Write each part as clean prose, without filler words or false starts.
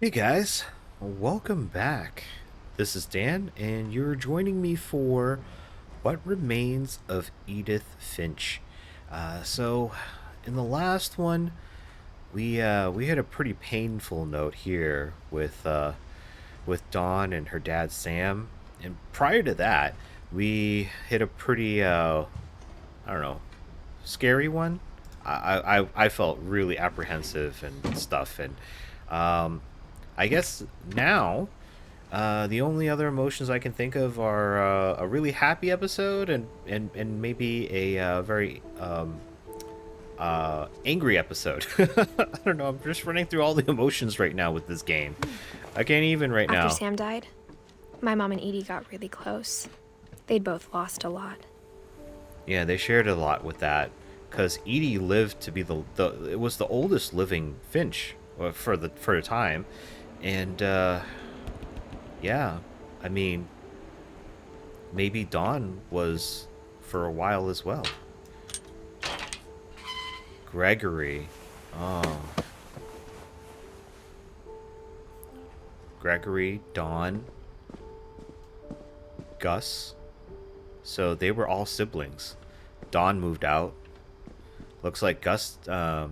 Hey guys, welcome back. This is Dan, and you're joining me for What Remains of Edith Finch. So, in the last one, we had a pretty painful note here with Dawn and her dad Sam, and prior to that, we hit a pretty I don't know, scary one. I felt really apprehensive and stuff, and um, I guess now the only other emotions I can think of are a really happy episode and maybe a very angry episode. I don't know. I'm just running through all the emotions right now with this game. I can't even right After now. Sam died, my mom and Edie got really close. They'd both lost a lot. Yeah, they shared a lot with that because Edie lived to be the it was the oldest living Finch for the time, and yeah, I mean maybe Dawn was for a while as well. Gregory, oh, Gregory, Dawn, Gus. So they were all siblings. Dawn moved out. Looks like Gus got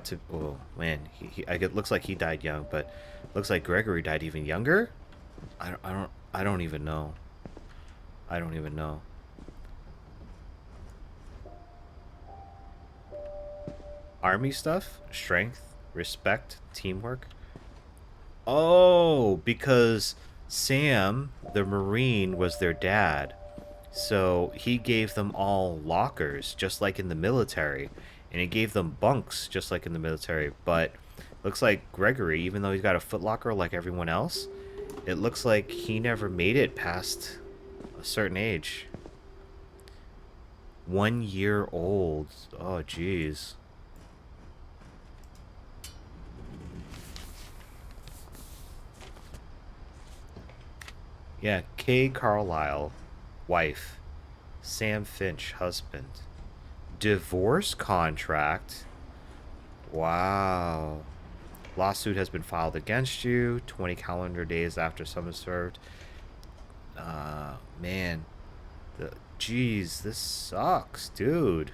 to. Oh man, it looks like he died young, but looks like Gregory died even younger. I don't even know. I don't even know. Army stuff, strength, respect, teamwork. Oh, because Sam, the Marine, was their dad. So he gave them all lockers, just like in the military. And he gave them bunks, just like in the military. But looks like Gregory, even though he's got a footlocker like everyone else, it looks like he never made it past a certain age. 1 year old. Oh, jeez. Yeah, Kay Carlisle, wife. Sam Finch, husband. Divorce contract. Wow. Lawsuit has been filed against you 20 calendar days after summons served. Man. Jeez, this sucks, dude.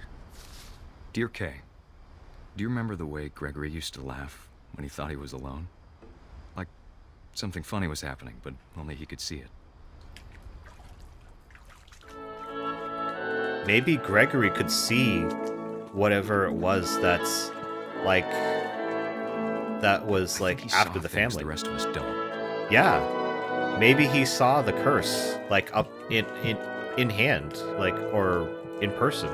Dear Kay, do you remember the way Gregory used to laugh when he thought he was alone? Like something funny was happening, but only he could see it. Maybe Gregory could see whatever it was that was I think he after saw the things family. the rest of us don't. Yeah. Maybe he saw the curse like up in hand, like or in person.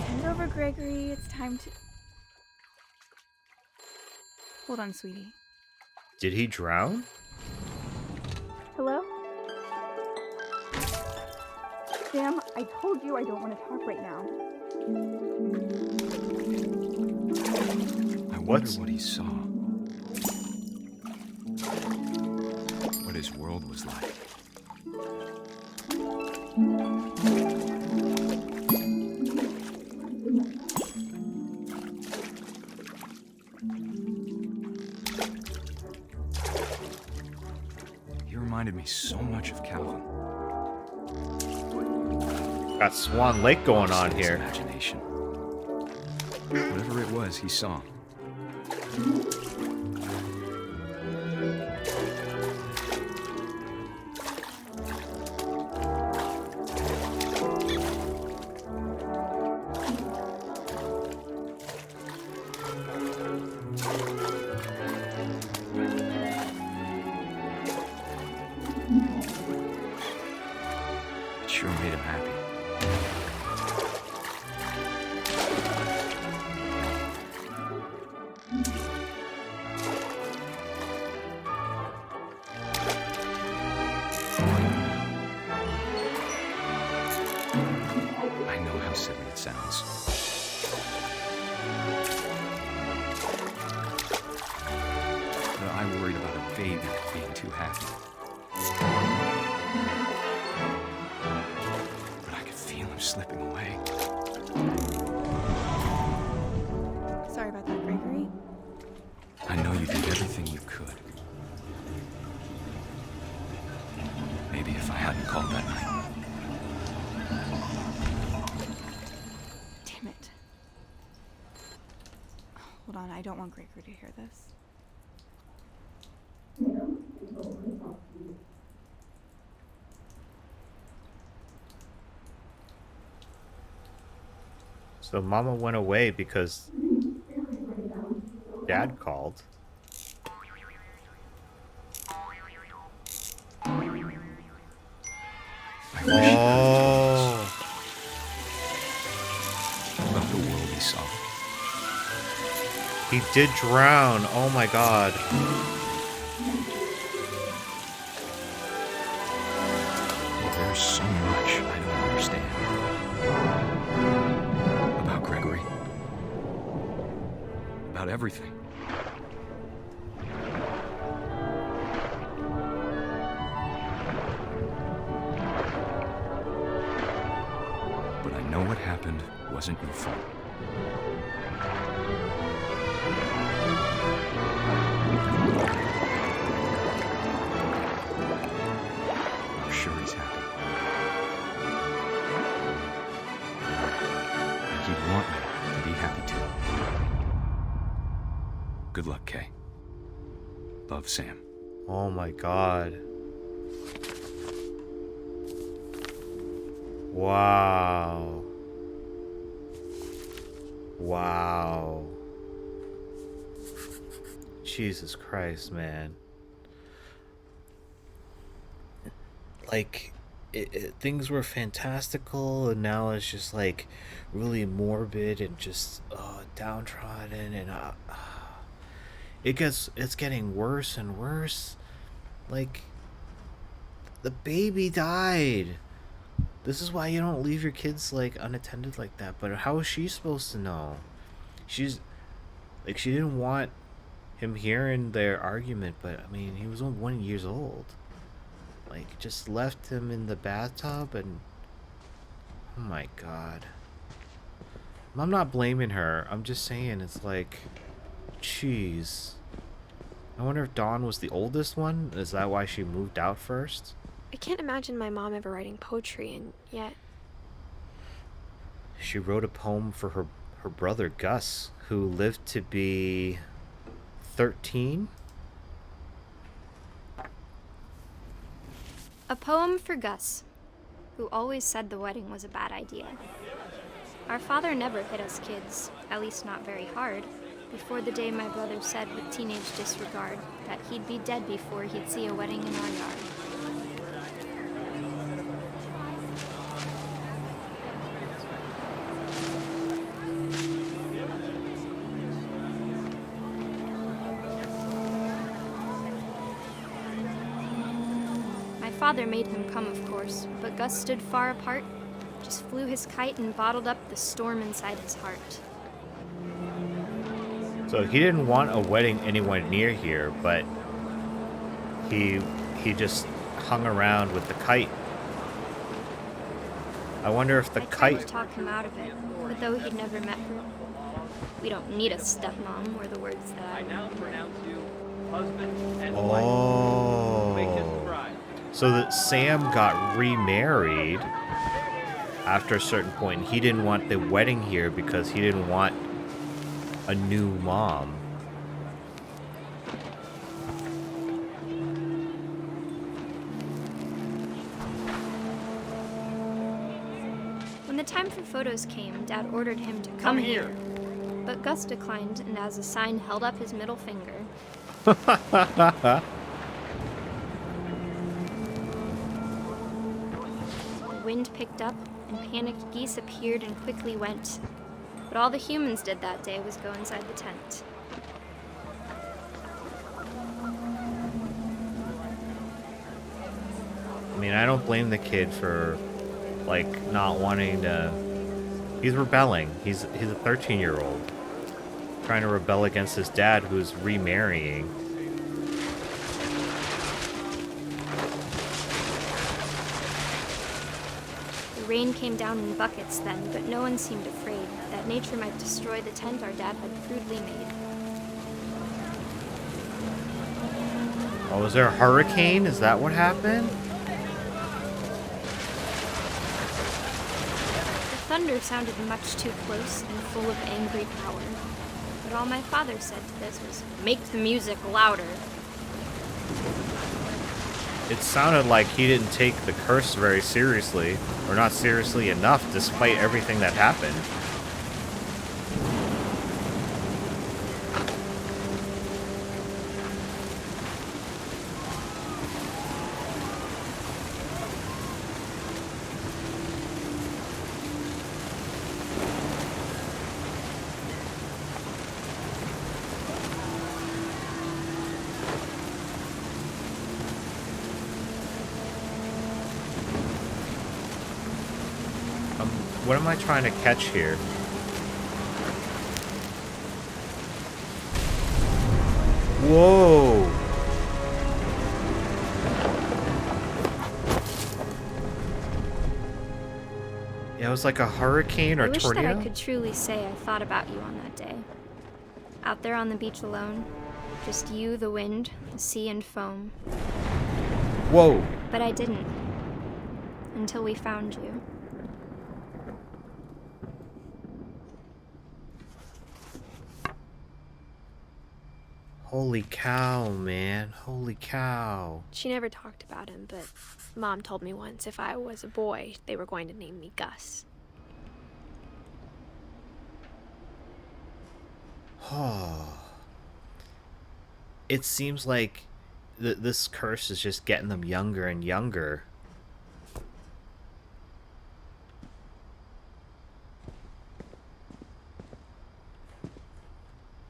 Time's over, Gregory. It's time to... Hold on, sweetie. Did he drown? Hello? Sam, I told you I don't want to talk right now. I wonder what he saw. What his world was like. He reminded me so much of Calvin. Got Swan Lake going on His here. imagination. Whatever it was, he saw. It sure made him happy. I know how silly it sounds. But I worried about a baby being too happy. But I could feel him slipping away. Sorry about that, Gregory. I know you did everything you could. Maybe if I hadn't called that night. Damn it. Hold on, I don't want Gregory to hear this. So Mama went away because Dad called. Oh. About the world he saw. He did drown. Oh my god. There's so much I don't understand. About Gregory. About everything. But I know what happened wasn't your fault. I'm sure he's happy. And he'd want me to be happy too. Good luck, Kay. Love, Sam. Oh my god. Wow. Wow. Jesus Christ, man. Like, things were fantastical, and now it's just like really morbid and just downtrodden, and it's getting worse and worse. Like, the baby died. This is why you don't leave your kids like unattended like that. But how is she supposed to know? She's like, she didn't want him hearing their argument, but I mean, he was only 1 year old. Like, just left him in the bathtub, and oh my god. I'm not blaming her. I'm just saying, it's like, jeez. I wonder if Dawn was the oldest one. Is that why she moved out first? I can't imagine my mom ever writing poetry, and yet... She wrote a poem for her brother Gus, who lived to be 13. A poem for Gus, who always said the wedding was a bad idea. Our father never hit us kids, at least not very hard, before the day my brother said with teenage disregard that he'd be dead before he'd see a wedding in our yard. My father made him come, of course, but Gus stood far apart, just flew his kite and bottled up the storm inside his heart. So he didn't want a wedding anywhere near here, but he just hung around with the kite. I wonder if the I tried to kite... talk him out of it, but though he'd never met her, we don't need a stepmom, were the words that I now pronounce you husband and Oh. wife. Make his bride. So that Sam got remarried after a certain point. He didn't want the wedding here because he didn't want a new mom. When the time for photos came, Dad ordered him to come here. But Gus declined, and as a sign held up his middle finger. The wind picked up, and panicked geese appeared and quickly went. But all the humans did that day was go inside the tent. I mean, I don't blame the kid for, like, not wanting to... He's rebelling. He's a 13-year-old. Trying to rebel against his dad who's remarrying. rain came down in buckets then, but no one seemed afraid that nature might destroy the tent our dad had crudely made. Oh, was there a hurricane? Is that what happened? The thunder sounded much too close and full of angry power. But all my father said to this was, "Make the music louder." It sounded like he didn't take the curse very seriously, or not seriously enough, despite everything that happened. What am I trying to catch here? Whoa! Yeah, it was like a hurricane or I wish tornado? that I could truly say I thought about you on that day. Out there on the beach alone, just you, the wind, the sea, and foam. Whoa! But I didn't. Until we found you. Holy cow, man. Holy cow. She never talked about him, but Mom told me once if I was a boy, they were going to name me Gus. Oh. It seems like this curse is just getting them younger and younger.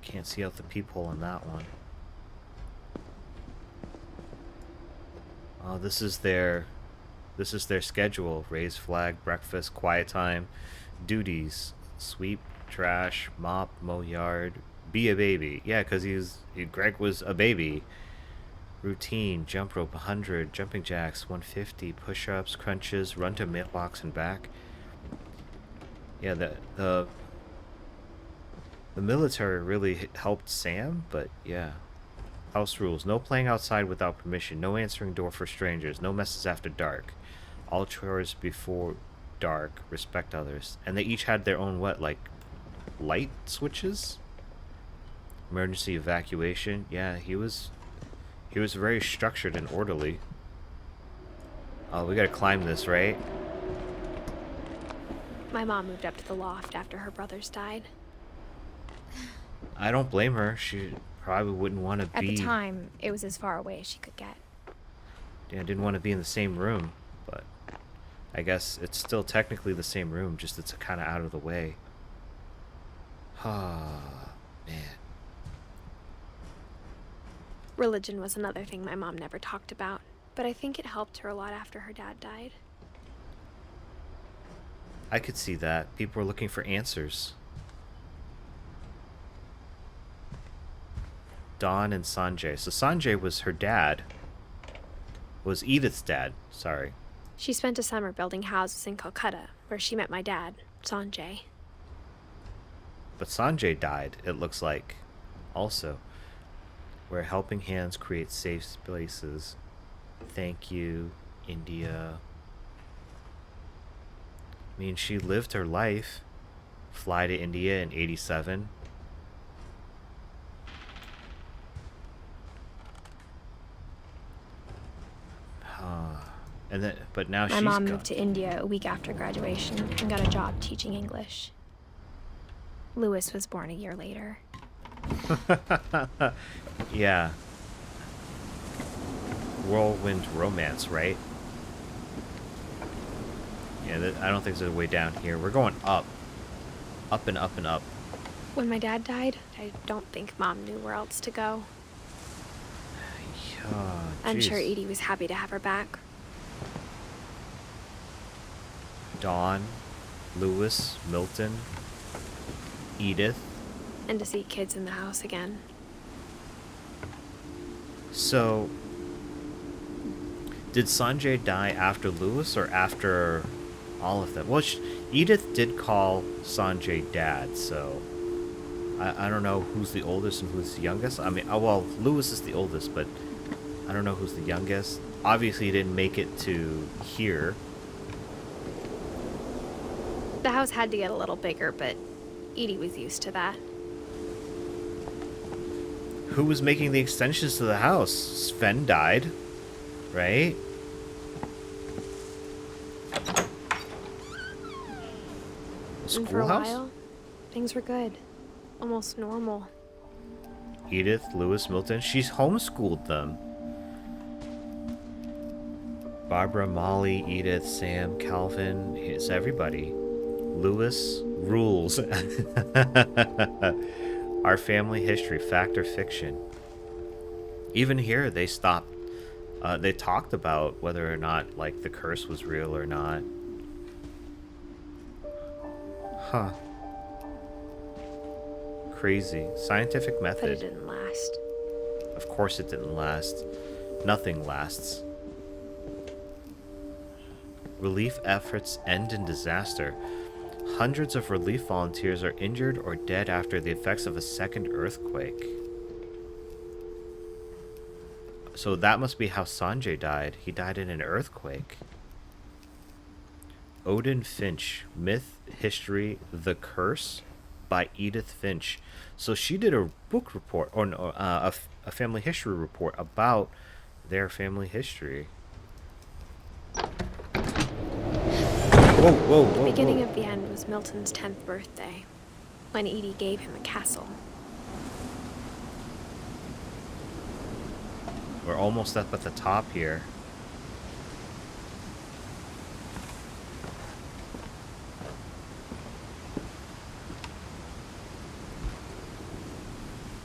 Can't see out the peephole in that one. Oh, this is their schedule. Raise flag, breakfast, quiet time, duties, sweep, trash, mop, mow yard, be a baby. Yeah, because Greg was a baby. Routine, jump rope 100, jumping jacks 150, push-ups, crunches, run to mailbox and back. Yeah, the military really helped Sam, but yeah. House rules. No playing outside without permission. No answering door for strangers. No messes after dark. All chores before dark. Respect others. And they each had their own light switches? Emergency evacuation. Yeah, he was very structured and orderly. Oh, we gotta climb this, right? My mom moved up to the loft after her brothers died. I don't blame her. She probably wouldn't want to At be... the time, it was as far away as she could get. Yeah, didn't want to be in the same room, but I guess it's still technically the same room, just it's kind of out of the way. Ah, man. Religion was another thing my mom never talked about, but I think it helped her a lot after her dad died. I could see that. People were looking for answers. Dawn and Sanjay. So Sanjay was her dad. Was Edith's dad, sorry. She spent a summer building houses in Calcutta, where she met my dad, Sanjay. But Sanjay died, it looks like. Also. Where helping hands create safe spaces. Thank you, India. I mean, she lived her life. Fly to India in 87. But now My she's mom gone. moved to India a week after graduation and got a job teaching English. Lewis was born a year later. Yeah. Whirlwind romance, right? Yeah, I don't think there's a way down here. We're going up. Up and up and up. When my dad died, I don't think Mom knew where else to go. Oh, I'm sure jeez. Edie was happy to have her back. Dawn, Lewis, Milton, Edith. And to see kids in the house again. So, did Sanjay die after Lewis or after All of them. Well, Edith did call Sanjay dad, so I don't know who's the oldest and who's the youngest. I mean, well, Lewis is the oldest, but I don't know who's the youngest. Obviously, he didn't make it to here. The house had to get a little bigger, but Edie was used to that. Who was making the extensions to the house? Sven died, right? And for a Schoolhouse? while, things were good. Almost normal. Edith, Lewis, Milton. She's homeschooled them. Barbara, Molly, Edith, Sam, Calvin. It's everybody. Lewis rules. Our family history, fact or fiction. Even here, they stopped. They talked about whether or not, like, the curse was real or not. Huh. Crazy. Scientific But it method. didn't last. Of course it didn't last. Nothing lasts. Relief efforts end in disaster. Hundreds of relief volunteers are injured or dead after the effects of a second earthquake. So that must be how Sanjay died. He died in an earthquake. Odin Finch, Myth, History, The Curse by Edith Finch. So she did a book report, or no, a family history report about their family history. Whoa, whoa, whoa, The beginning whoa. of the end was Milton's 10th birthday, when Edie gave him a castle. We're almost up at the top here.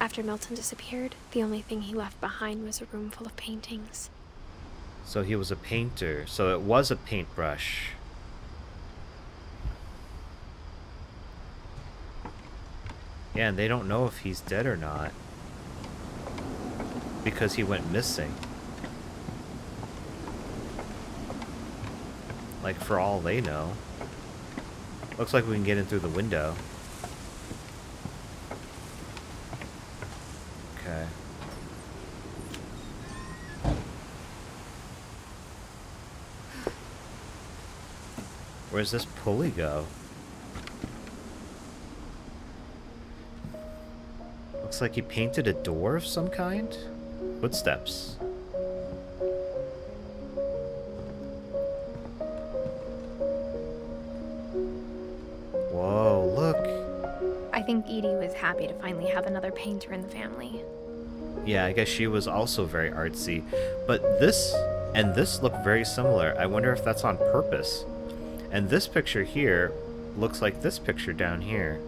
After Milton disappeared, the only thing he left behind was a room full of paintings. So he was a painter. So it was a paintbrush. Yeah, and they don't know if he's dead or not. Because he went missing. Like, for all they know. Looks like we can get in through the window. Okay. Where's this pulley go? Looks like he painted a door of some kind? Footsteps. Whoa, look. I think Edie was happy to finally have another painter in the family. Yeah, I guess she was also very artsy. But this and this look very similar. I wonder if that's on purpose. And this picture here looks like this picture down here.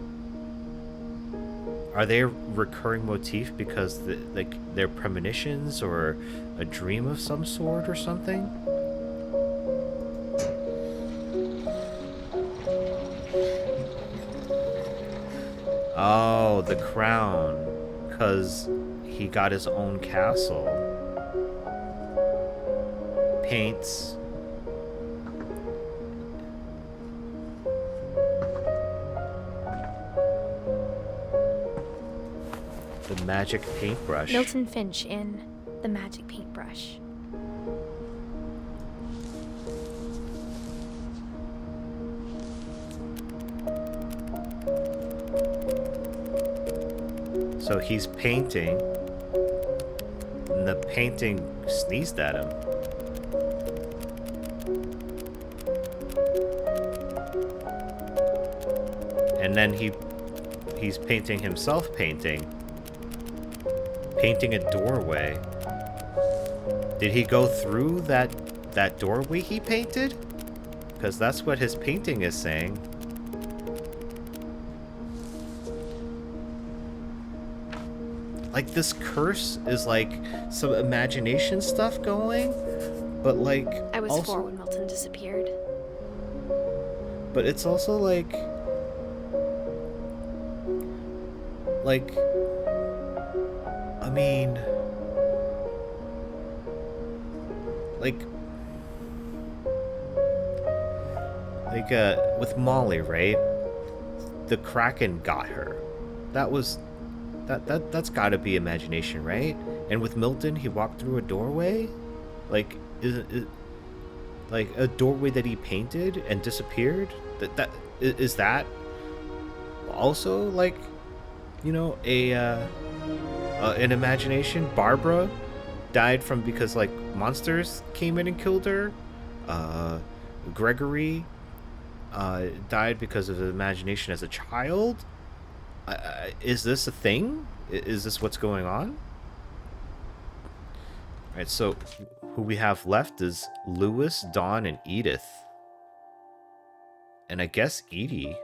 Are they a recurring motif because they're premonitions or a dream of some sort or something? Oh, the crown. Because he got his own castle. Paints. The magic paintbrush. Milton Finch in The Magic Paintbrush. So he's painting, and the painting sneezed at him. And then he's painting himself painting a doorway. Did he go through that doorway he painted? Because that's what his painting is saying. Like, this curse is like some imagination stuff going, but like I was also, 4 when Milton disappeared. but it's also like I mean, Like, with Molly, right? The Kraken got her. That was... That's gotta be imagination, right? And with Milton, he walked through a doorway? Like, like a doorway that he painted and disappeared? Is that also, like, you know, an imagination? Barbara died from because, like, monsters came in and killed her. Gregory died because of imagination as a child. Is this a thing? Is this what's going on? Alright, so who we have left is Lewis, Dawn, and Edith. And I guess Edie.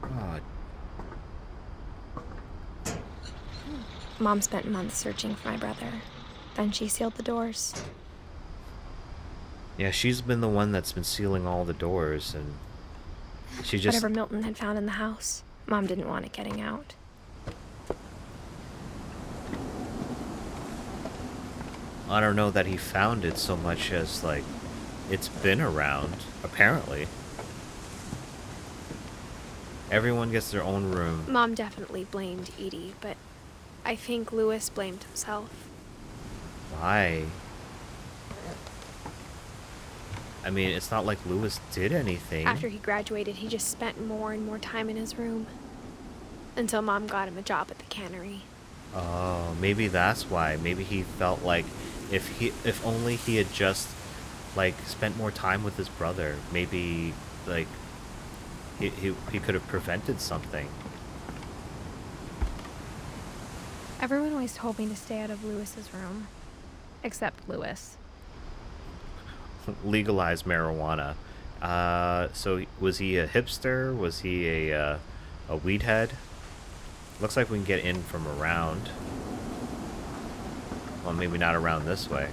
God. Mom spent months searching for my brother. Then she sealed the doors. Yeah, she's been the one that's been sealing all the doors, and she just... Whatever Milton had found in the house, Mom didn't want it getting out. I don't know that he found it so much as, like, it's been around, apparently. Everyone gets their own room. Mom definitely blamed Edie, but I think Lewis blamed himself. Why? I mean, it's not like Lewis did anything. After he graduated, he just spent more and more time in his room. Until Mom got him a job at the cannery. Oh, maybe that's why. Maybe he felt like if only he had just, like, spent more time with his brother, maybe, like, he could have prevented something. Everyone always told me to stay out of Lewis's room. Except Lewis. Legalize marijuana. So was he a hipster? Was he a weed head? Looks like we can get in from around. Well, maybe not around this way.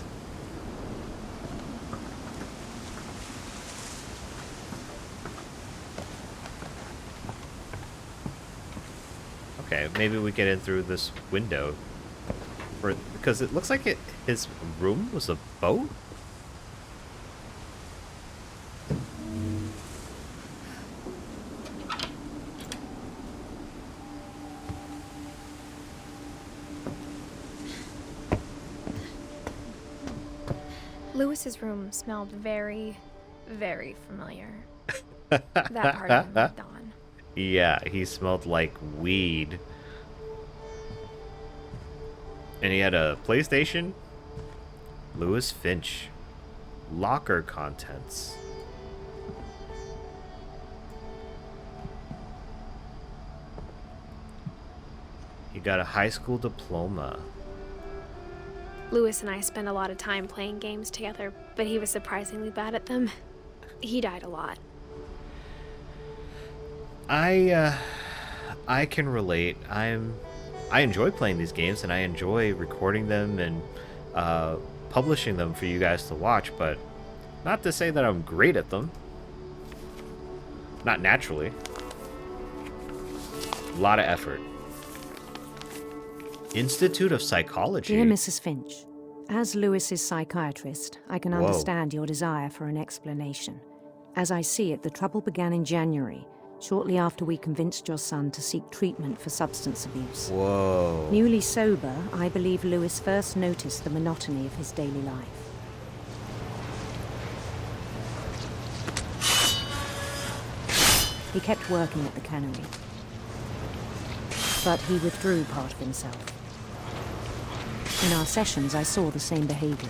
Okay, maybe we get in through this window. Because it looks like his room was a boat? Lewis's room smelled very, very familiar. That part I moved on. Yeah, he smelled like weed. And he had a PlayStation. Lewis Finch. Locker contents. He got a high school diploma. Lewis and I spent a lot of time playing games together, but he was surprisingly bad at them. He died a lot. I can relate. I enjoy playing these games, and I enjoy recording them and publishing them for you guys to watch, but not to say that I'm great at them. Not naturally. A lot of effort. Institute of Psychology. Dear Mrs. Finch, as Lewis's psychiatrist, I can understand your desire for an explanation. As I see it, the trouble began in January, shortly after we convinced your son to seek treatment for substance abuse. Whoa. Newly sober, I believe Lewis first noticed the monotony of his daily life. He kept working at the cannery, but he withdrew part of himself. In our sessions, I saw the same behavior.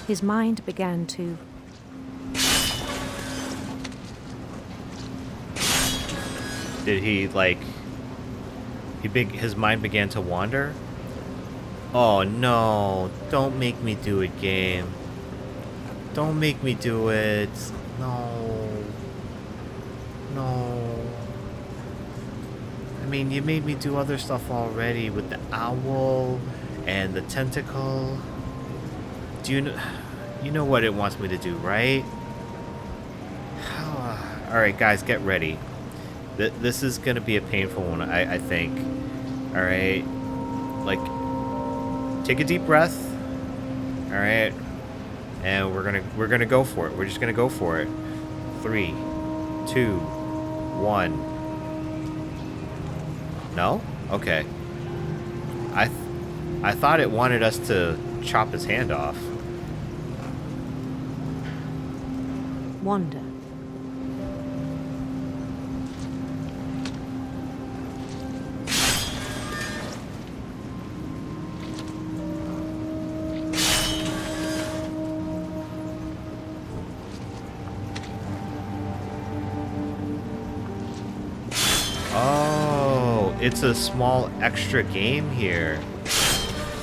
His mind began to... Did he, like... his mind began to wander? Oh, no. Don't make me do it, game. Don't make me do it. No. No. I mean, you made me do other stuff already with the owl and the tentacle. Do you know what it wants me to do, right? Alright, guys, get ready. This is going to be a painful one, I think. Alright? Like, take a deep breath. All right, and we're gonna go for it. We're just gonna go for it. 3, 2, 1. No? Okay. I thought it wanted us to chop his hand off. Wander. Oh, it's a small extra game here.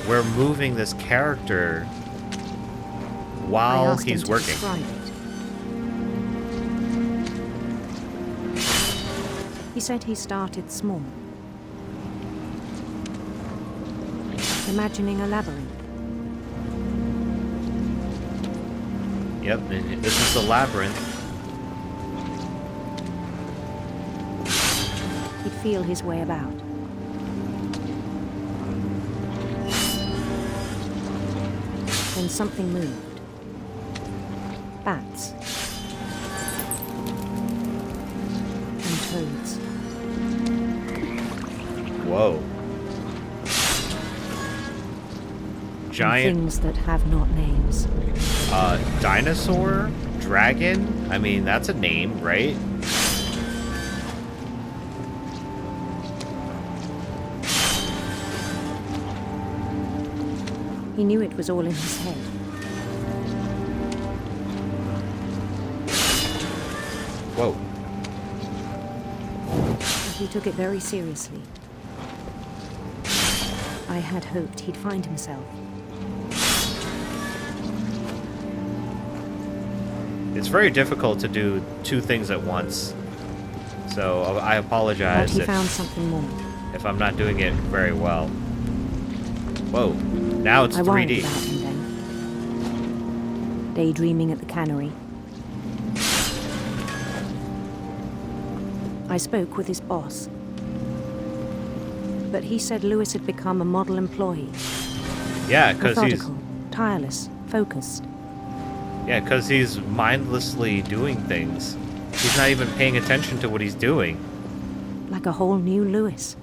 We're moving this character I while asked him he's to working. describe it. He said he started small, imagining a labyrinth. Yep, and this is the labyrinth. He'd feel his way about. Then something moved. Bats. And toads. Whoa. And Giant things that have not names. dinosaur? Dragon? I mean, that's a name, right? He knew it was all in his head. Whoa. But he took it very seriously. I had hoped he'd find himself. It's very difficult to do two things at once. So I But apologize he found something more. if I'm not doing it very well. Whoa. Now it's I worried 3D. about him then. Daydreaming at the cannery. I spoke with his boss. But he said Lewis had become a model employee. Yeah, because he's Methodical, tireless, focused. he's mindlessly doing things. He's not even paying attention to what he's doing. Like a whole new Lewis.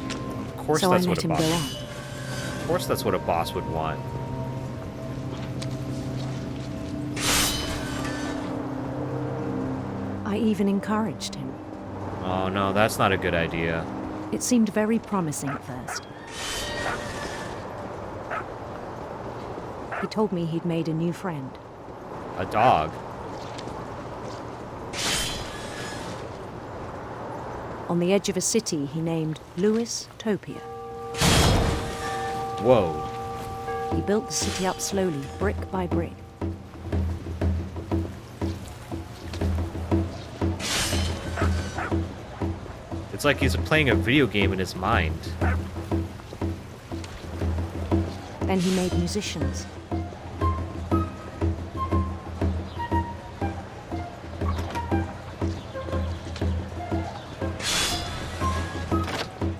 Of course, So I that's what let a him boss. go on. Of course, that's what a boss would want. I even encouraged him. Oh no, that's not a good idea. It seemed very promising at first. He told me he'd made a new friend. A dog. On the edge of a city he named Lewis Topia. Whoa. He built the city up slowly, brick by brick. It's like he's playing a video game in his mind. Then he made musicians.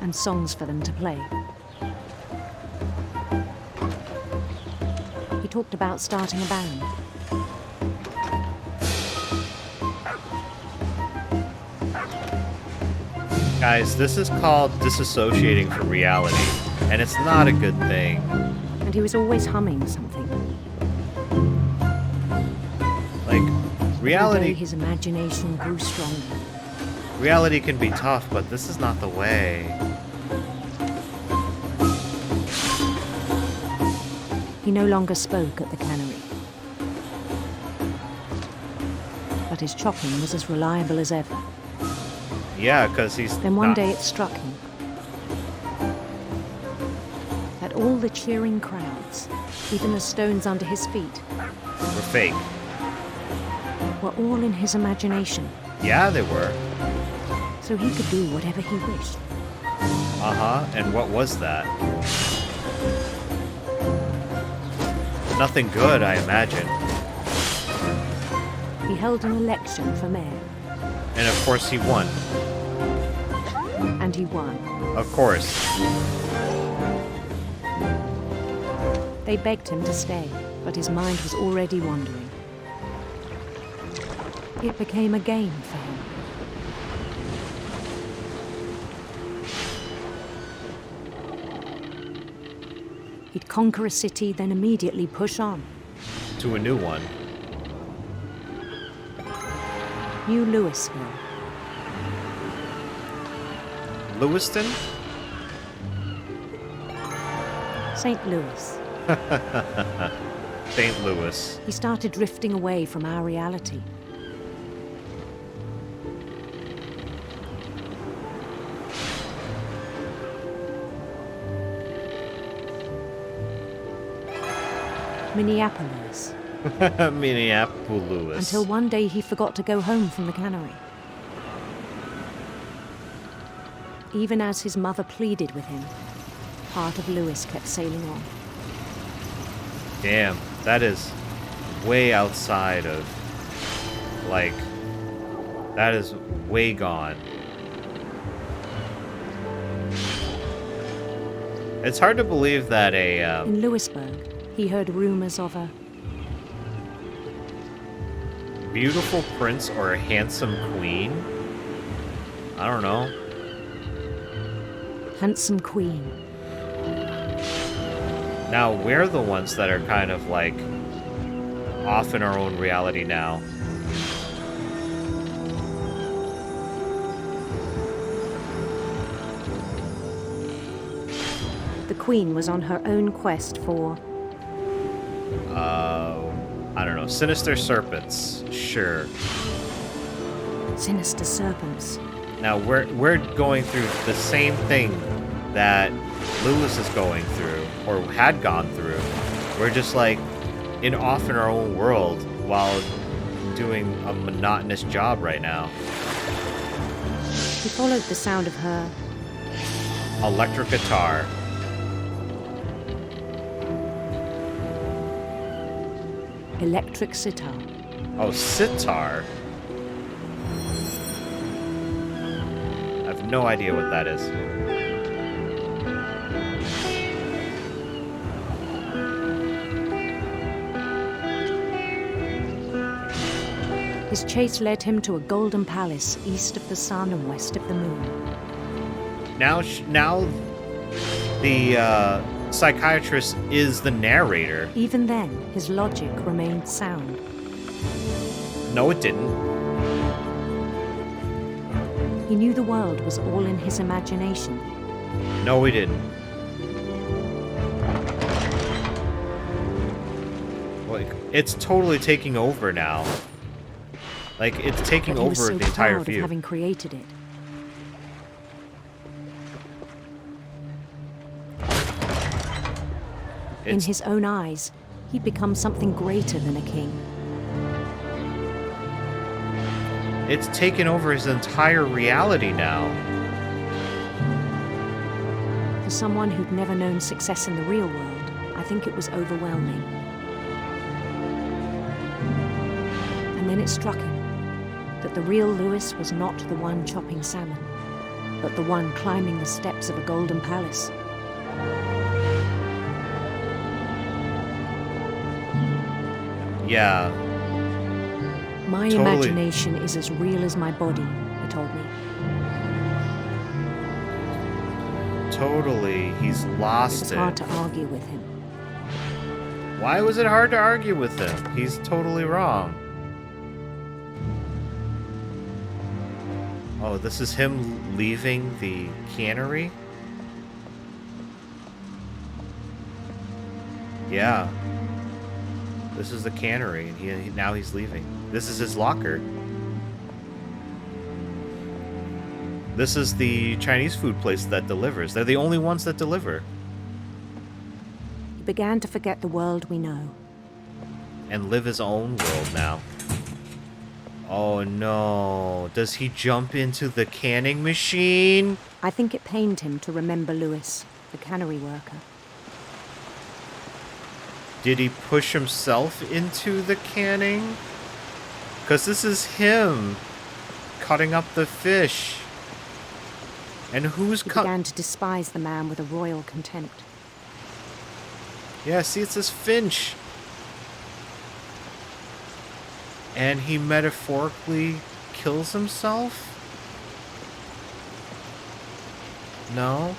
And songs for them to play. He talked about starting a band. Guys, this is called disassociating from reality, and it's not a good thing. And he was always humming something. Like, Every day reality his imagination grew stronger. reality can be tough, but this is not the way. He no longer spoke at the cannery. But his chopping was as reliable as ever. Yeah, because he's Then one not- day it struck him that all the cheering crowds, even the stones under his feet, were fake. were all in his imagination, Yeah, they were. so he could do whatever he wished. Uh-huh, and what was that? Nothing good, I imagine. He held an election for mayor, And of course he won. and he won. Of course. They begged him to stay, but his mind was already wandering. It became a game for him. He'd conquer a city, then immediately push on. To a new one. New Louisville. Lewiston? St. Louis. St. Louis. He started drifting away from our reality. Minneapolis. Minneapolis. Until one day he forgot to go home from the cannery. Even as his mother pleaded with him, part of Louis kept sailing on. Damn, that is way outside of, like, that is way gone. It's hard to believe that In Louisburg, he heard rumors of a beautiful prince or a handsome queen? I don't know. handsome queen. Now, we're the ones that are kind of like off in our own reality now. The queen was on her own quest for I don't know, sinister serpents. Sure. sinister serpents. Now we're going through the same thing that Lewis is going through, or had gone through. We're just like off in our own world while doing a monotonous job right now. He followed the sound of her Electric guitar. electric sitar. Oh, sitar. I have no idea what that is. His chase led him to a golden palace east of the sun and west of the moon. Now the psychiatrist is the narrator. Even then, his logic remained sound. No, it didn't. He knew the world was all in his imagination. No, we didn't. Like, it's totally taking over now. Like, it's taking But he was over so the entire proud of view. having created it. In It's, his own eyes, he'd become something greater than a king. it's taken over his entire reality now. For someone who'd never known success in the real world, I think it was overwhelming. And then it struck him that the real Lewis was not the one chopping salmon, but the one climbing the steps of a golden palace. Yeah, My Totally. imagination is as real as my body, he told me. totally. He's It was lost hard it. to argue with him. Why was it hard to argue with him? He's totally wrong. Oh, this is him leaving the cannery? Yeah. This is the cannery, and now he's leaving. This is his locker. This is the Chinese food place that delivers. They're the only ones that deliver. He began to forget the world we know. And live his own world now. Oh no. Does he jump into the canning machine? I think it pained him to remember Lewis, the cannery worker. Did he push himself into the canning? Because this is him cutting up the fish. And who's He cut? began to despise the man with a royal contempt. Yeah, see, it says Finch. And he metaphorically kills himself? No?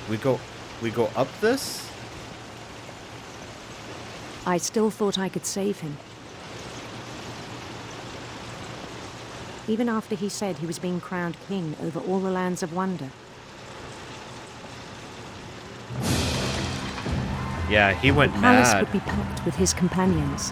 We go up this? I still thought I could save him. Even after he said he was being crowned king over all the lands of wonder. Yeah, he went The palace mad. would be packed with his companions.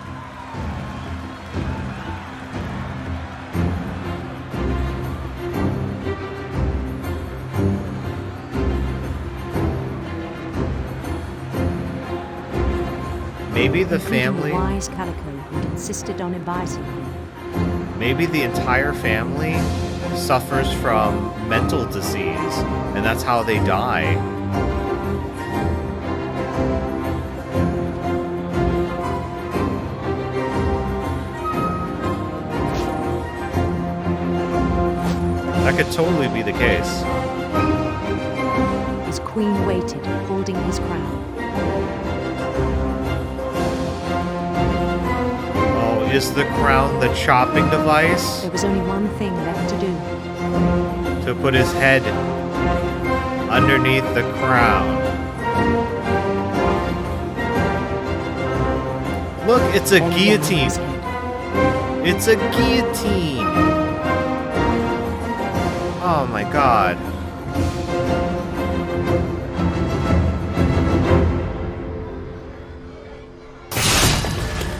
Maybe the Including family, the wise Calico who'd insisted on advising him. maybe the entire family suffers from mental disease, and that's how they die. That could totally be the case. His queen waited, holding his crown. Oh, is the crown the chopping device? There was only one thing left to do. To put his head underneath the crown. Look, it's a Then guillotine. his head. It's a guillotine. Oh my god.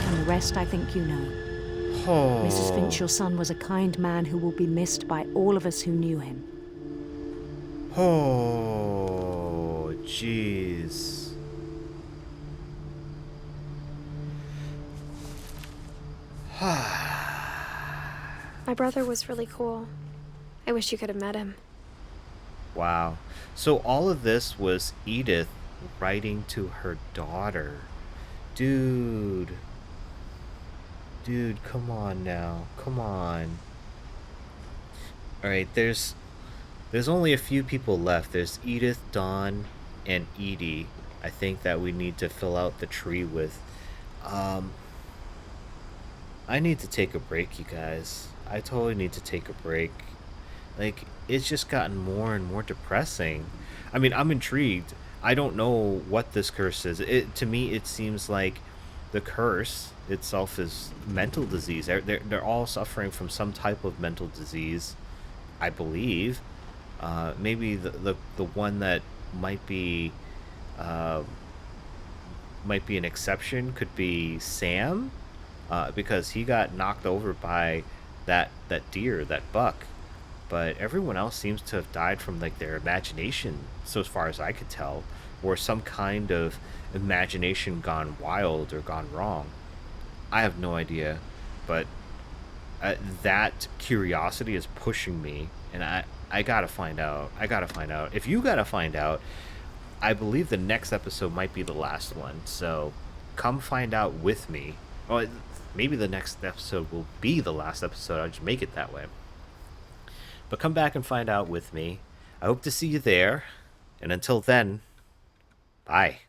And the rest I think you know. Oh. Mrs. Finch, your son was a kind man who will be missed by all of us who knew him. Oh, jeez. My brother was really cool. I wish you could have met him. Wow. So all of this was Edith writing to her daughter. Dude. Dude, come on now. Come on. Alright, there's only a few people left. There's Edith, Dawn, and Edie. I think that we need to fill out the tree with. I need to take a break, you guys. I totally need to take a break. Like, it's just gotten more and more depressing. I mean, I'm intrigued. I don't know what this curse is. To me, it seems like the curse itself is mental disease. They're all suffering from some type of mental disease, I believe. Maybe the one that might be an exception could be Sam, because he got knocked over by that deer, that buck. But everyone else seems to have died from like their imagination, so as far as I could tell, or some kind of imagination gone wild or gone wrong. I have no idea, but that curiosity is pushing me, and I gotta find out. I gotta find out. If you gotta find out, I believe the next episode might be the last one. So come find out with me. Well, maybe the next episode will be the last episode. I'll just make it that way. But come back and find out with me. I hope to see you there. And until then, bye.